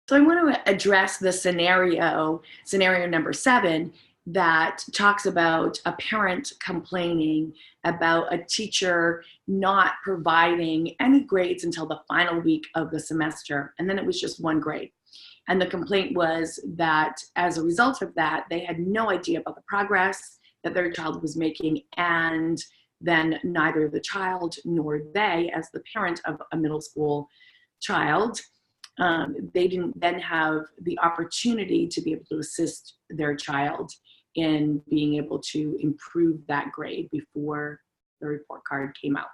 So I want to address the scenario number 7, that talks about a parent complaining about a teacher not providing any grades until the final week of the semester, and then it was just 1 grade. And the complaint was that as a result of that, they had no idea about the progress that their child was making, and then neither the child nor they, as the parent of a middle school child, they didn't then have the opportunity to be able to assist their child in being able to improve that grade before the report card came out.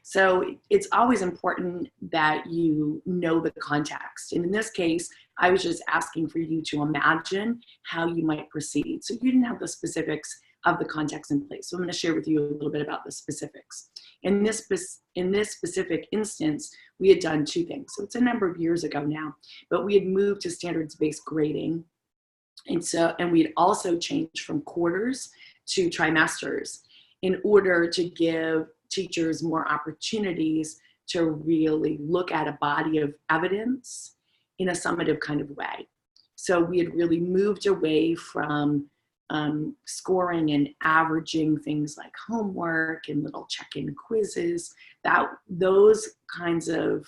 So it's always important that you know the context. And in this case, I was just asking for you to imagine how you might proceed. So you didn't have the specifics of the context in place. So I'm going to share with you a little bit about the specifics. In this specific instance, we had done 2 things. So it's a number of years ago now, but we had moved to standards-based grading. And we had also changed from quarters to trimesters in order to give teachers more opportunities to really look at a body of evidence in a summative kind of way. So we had really moved away from scoring and averaging things like homework and little check-in quizzes. Those kinds of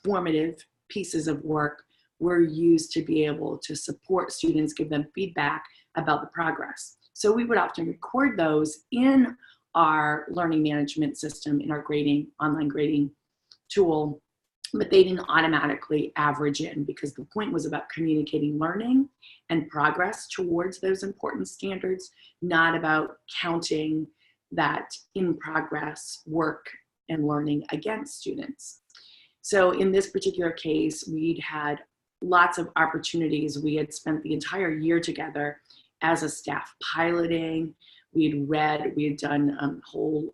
formative pieces of work were used to be able to support students, give them feedback about the progress. So we would often record those in our learning management system, in our online grading tool, but they didn't automatically average in, because the point was about communicating learning and progress towards those important standards, not about counting that in progress work and learning against students. So in this particular case, we'd had lots of opportunities. We had spent the entire year together as a staff piloting. We had done whole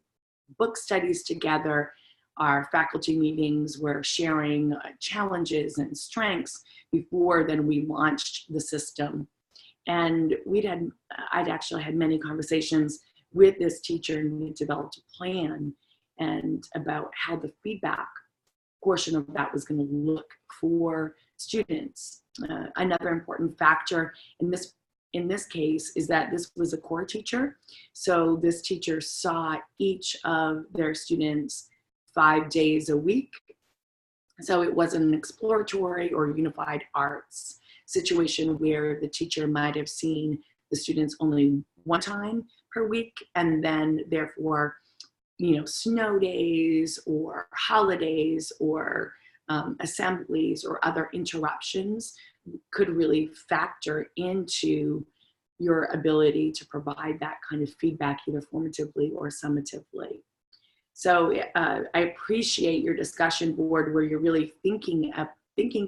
book studies together. Our faculty meetings were sharing challenges and strengths before then we launched the system. And I'd actually had many conversations with this teacher, and we developed a plan and about how the feedback portion of that was going to look for students. Another important factor in this case is that this was a core teacher. So this teacher saw each of their students 5 days a week. So it wasn't an exploratory or unified arts situation where the teacher might have seen the students only 1 time per week, and then therefore, snow days or holidays or assemblies or other interruptions could really factor into your ability to provide that kind of feedback, either formatively or summatively. So I appreciate your discussion board where you're really thinking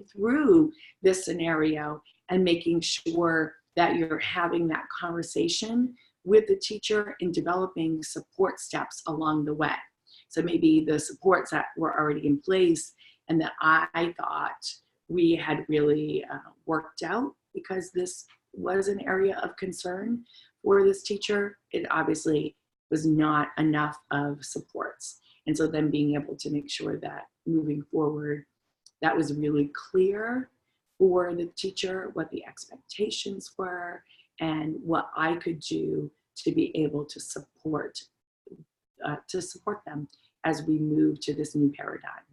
through this scenario and making sure that you're having that conversation with the teacher and developing support steps along the way. So maybe the supports that were already in place and that I thought we had really worked out, because this was an area of concern for this teacher, it obviously was not enough of supports. And so then being able to make sure that moving forward, that was really clear for the teacher, what the expectations were, and what I could do to be able to support them as we move to this new paradigm.